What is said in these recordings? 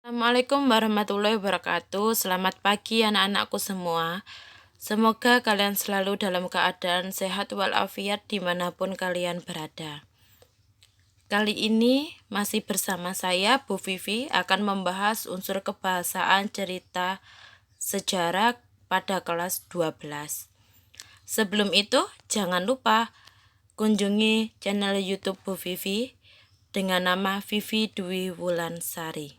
Assalamualaikum warahmatullahi wabarakatuh. Selamat pagi anak-anakku semua. Semoga kalian selalu dalam keadaan sehat walafiat dimanapun kalian berada. Kali ini masih bersama saya, Bu Vivi, akan membahas unsur kebahasaan cerita sejarah pada kelas 12. Sebelum itu, jangan lupa kunjungi channel YouTube Bu Vivi dengan nama Vivi Dwi Wulansari.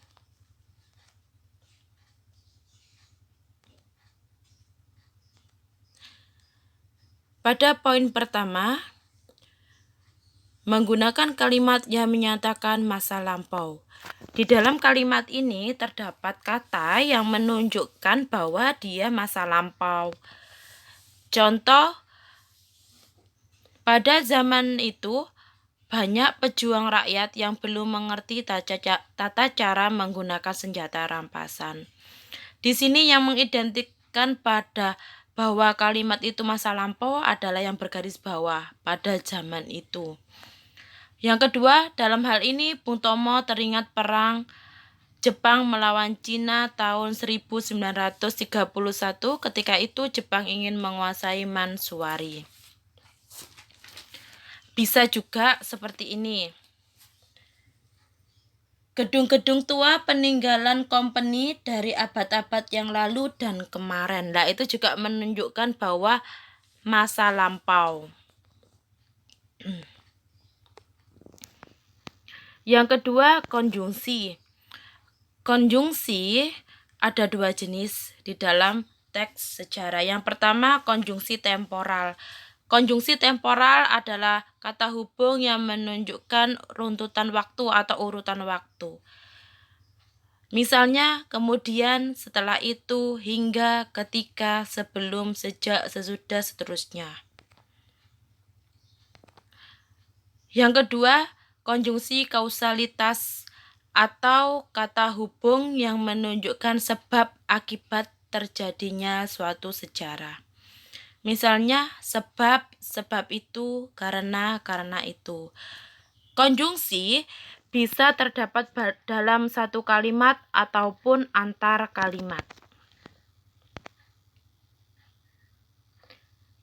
Pada poin pertama, menggunakan kalimat yang menyatakan masa lampau. Di dalam kalimat ini terdapat kata yang menunjukkan bahwa dia masa lampau. Contoh, pada zaman itu banyak pejuang rakyat yang belum mengerti tata cara menggunakan senjata rampasan. Di sini yang mengidentikan pada bahwa kalimat itu masa lampau adalah yang bergaris bawah pada zaman itu. Yang kedua, dalam hal ini Bung Tomo teringat perang Jepang melawan Cina tahun 1931. Ketika itu Jepang ingin menguasai Mansuari. Bisa juga seperti ini. Gedung-gedung tua peninggalan company dari abad-abad yang lalu dan kemarin. Nah, itu juga menunjukkan bahwa masa lampau. Yang kedua, konjungsi. Konjungsi ada dua jenis di dalam teks sejarah. Yang pertama, konjungsi temporal. Konjungsi temporal adalah kata hubung yang menunjukkan runtutan waktu atau urutan waktu. Misalnya, kemudian, setelah itu, hingga, ketika, sebelum, sejak, sesudah, seterusnya. Yang kedua, konjungsi kausalitas atau kata hubung yang menunjukkan sebab akibat terjadinya suatu sejarah. Misalnya, sebab itu, karena itu. Konjungsi bisa terdapat dalam satu kalimat ataupun antar kalimat.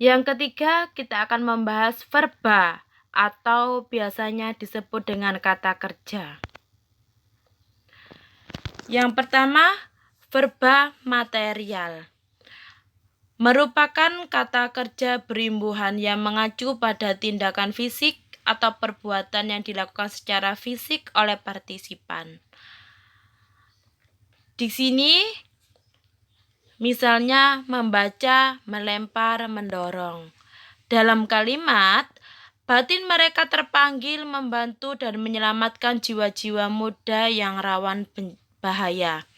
Yang ketiga, kita akan membahas verba atau biasanya disebut dengan kata kerja. Yang pertama, verba material. Merupakan kata kerja berimbuhan yang mengacu pada tindakan fisik atau perbuatan yang dilakukan secara fisik oleh partisipan. Di sini misalnya membaca, melempar, mendorong. Dalam kalimat, batin mereka terpanggil membantu dan menyelamatkan jiwa-jiwa muda yang rawan bahaya.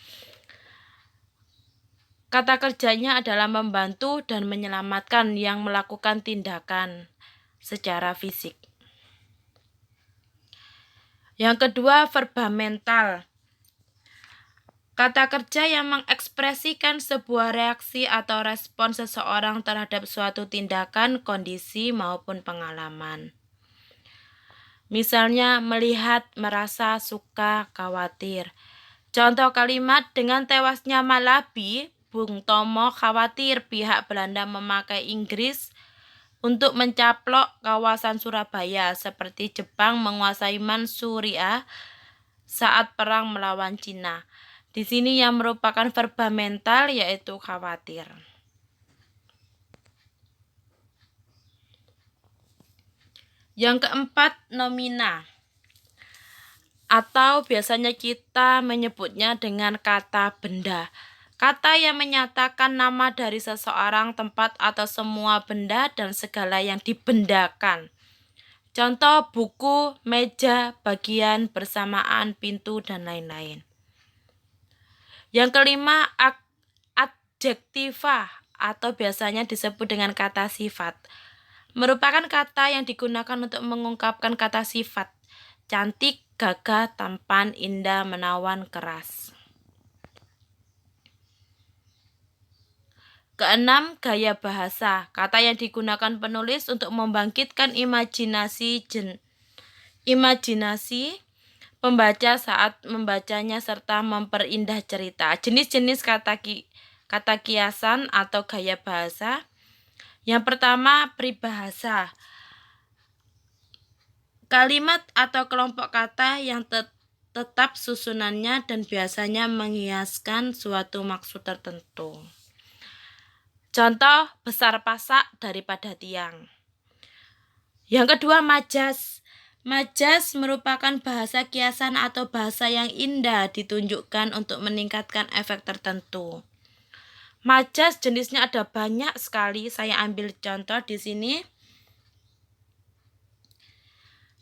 Kata kerjanya adalah membantu dan menyelamatkan yang melakukan tindakan secara fisik. Yang kedua, verba mental. Kata kerja yang mengekspresikan sebuah reaksi atau respon seseorang terhadap suatu tindakan, kondisi, maupun pengalaman. Misalnya, melihat, merasa, suka, khawatir. Contoh kalimat, dengan tewasnya Malabi, Bung Tomo khawatir pihak Belanda memakai Inggris untuk mencaplok kawasan Surabaya seperti Jepang menguasai Mansuria saat perang melawan Cina. Di sini yang merupakan verba mental yaitu khawatir. Yang keempat, nomina. Atau biasanya kita menyebutnya dengan kata benda. Kata yang menyatakan nama dari seseorang, tempat, atau semua benda dan segala yang dibendakan. Contoh buku, meja, bagian, bersamaan, pintu, dan lain-lain. Yang kelima, adjektiva atau biasanya disebut dengan kata sifat. Merupakan kata yang digunakan untuk mengungkapkan kata sifat. Cantik, gagah, tampan, indah, menawan, keras. Keenam, gaya bahasa. Kata yang digunakan penulis untuk membangkitkan imajinasi pembaca saat membacanya serta memperindah cerita. Jenis-jenis kata kiasan atau gaya bahasa. Yang pertama, peribahasa. Kalimat atau kelompok kata yang tetap susunannya dan biasanya menghiaskan suatu maksud tertentu. Contoh, besar pasak daripada tiang. Yang kedua, majas. Majas merupakan bahasa kiasan atau bahasa yang indah ditunjukkan untuk meningkatkan efek tertentu. Majas jenisnya ada banyak sekali. Saya ambil contoh di sini.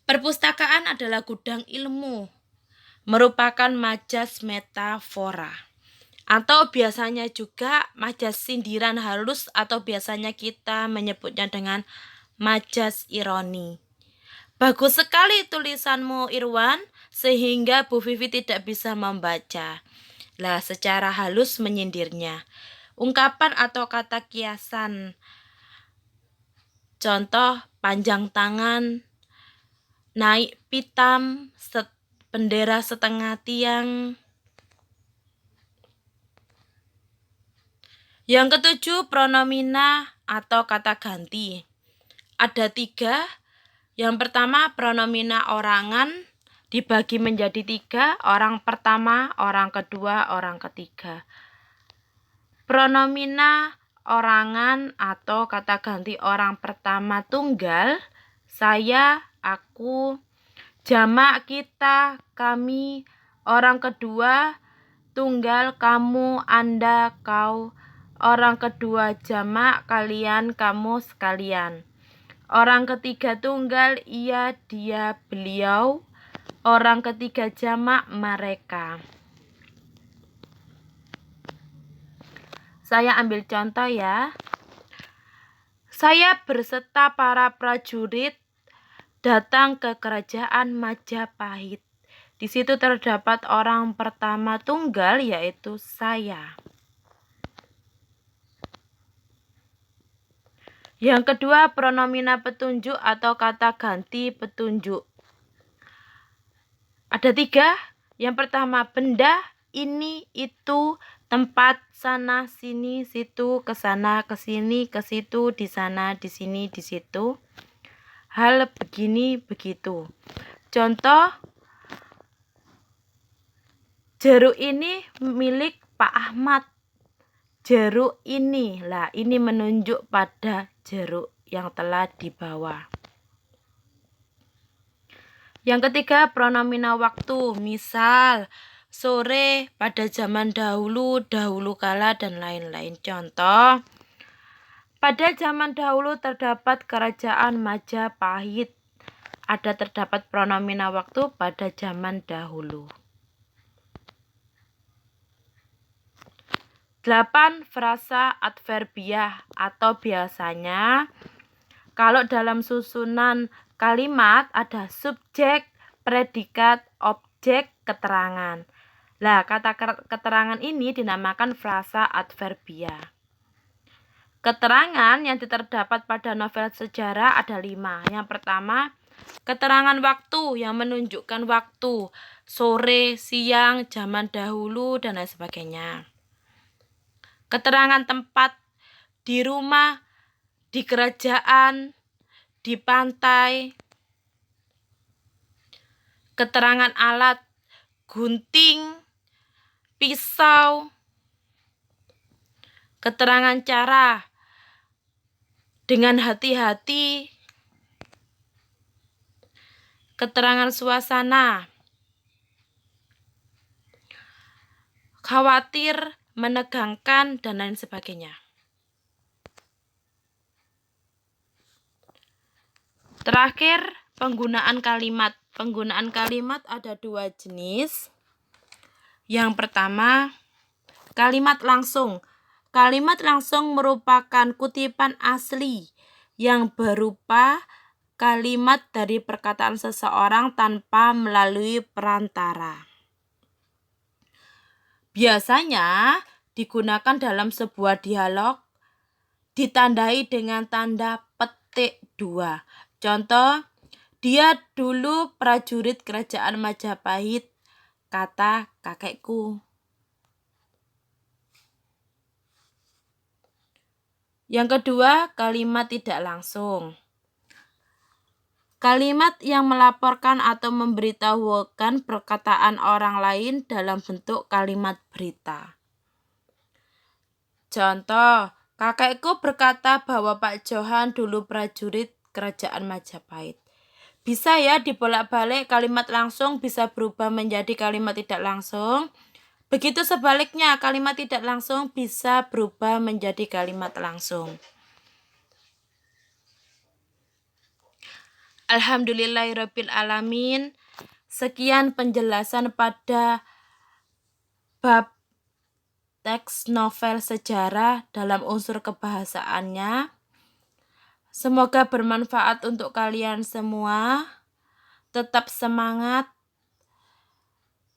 Perpustakaan adalah gudang ilmu, merupakan majas metafora. Atau biasanya juga majas sindiran halus atau biasanya kita menyebutnya dengan majas ironi. Bagus sekali tulisanmu, Irwan, sehingga Bu Vivi tidak bisa membaca. Lah, secara halus menyindirnya. Ungkapan atau kata kiasan. Contoh, panjang tangan, naik pitam, bendera setengah tiang. Yang ketujuh, pronomina atau kata ganti. Ada 3. Yang pertama, pronomina orangan dibagi menjadi 3. Orang pertama, orang kedua, orang ketiga. Pronomina orangan atau kata ganti orang pertama tunggal, saya, aku, jamak kita, kami, orang kedua tunggal, kamu, Anda, kau, orang kedua jamak, kalian, kamu, sekalian. Orang ketiga tunggal, ia, dia, beliau. Orang ketiga jamak, mereka. Saya ambil contoh ya. Saya berserta para prajurit datang ke kerajaan Majapahit. Di situ terdapat orang pertama tunggal, yaitu saya. Yang kedua, pronomina petunjuk atau kata ganti petunjuk. Ada 3. Yang pertama, benda, ini, itu, tempat, sana, sini, situ, ke sana, ke sini, ke situ, di sana, di sini, di situ. Hal, begini, begitu. Contoh, jeruk ini milik Pak Ahmad. Jeruk ini, lah ini menunjuk pada jeruk yang telah dibawa. Yang ketiga, pronomina waktu. Misal, sore, pada zaman dahulu, dahulu kala, dan lain-lain. Contoh, pada zaman dahulu terdapat kerajaan Majapahit. Terdapat pronomina waktu pada zaman dahulu. 8. Frasa adverbiah atau biasanya kalau dalam susunan kalimat ada subjek, predikat, objek, keterangan. Lah, kata keterangan ini dinamakan frasa adverbiah. Keterangan yang terdapat pada novel sejarah ada 5. Yang pertama, keterangan waktu yang menunjukkan waktu, sore, siang, zaman dahulu, dan lain sebagainya. Keterangan tempat, di rumah, di kerajaan, di pantai. Keterangan alat, gunting, pisau. Keterangan cara, dengan hati-hati. Keterangan suasana, khawatir, menegangkan, dan lain sebagainya. Terakhir, penggunaan kalimat. Penggunaan kalimat ada 2 jenis. Yang pertama, kalimat langsung. Kalimat langsung merupakan kutipan asli yang berupa kalimat dari perkataan seseorang tanpa melalui perantara. Biasanya digunakan dalam sebuah dialog, ditandai dengan tanda petik 2. Contoh, Dia dulu prajurit kerajaan Majapahit, kata kakekku. Yang kedua, kalimat tidak langsung. Kalimat yang melaporkan atau memberitahukan perkataan orang lain dalam bentuk kalimat berita. Contoh, kakekku berkata bahwa Pak Johan dulu prajurit kerajaan Majapahit. Bisa ya dibolak-balik, kalimat langsung bisa berubah menjadi kalimat tidak langsung. Begitu sebaliknya, kalimat tidak langsung bisa berubah menjadi kalimat langsung. Alhamdulillahirabbil alamin. Sekian penjelasan pada bab teks novel sejarah dalam unsur kebahasaannya. Semoga bermanfaat untuk kalian semua. Tetap semangat.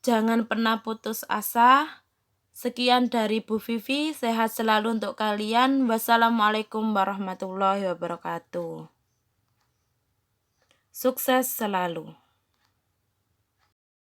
Jangan pernah putus asa. Sekian dari Bu Vivi. Sehat selalu untuk kalian. Wassalamualaikum warahmatullahi wabarakatuh. Sukses selalu.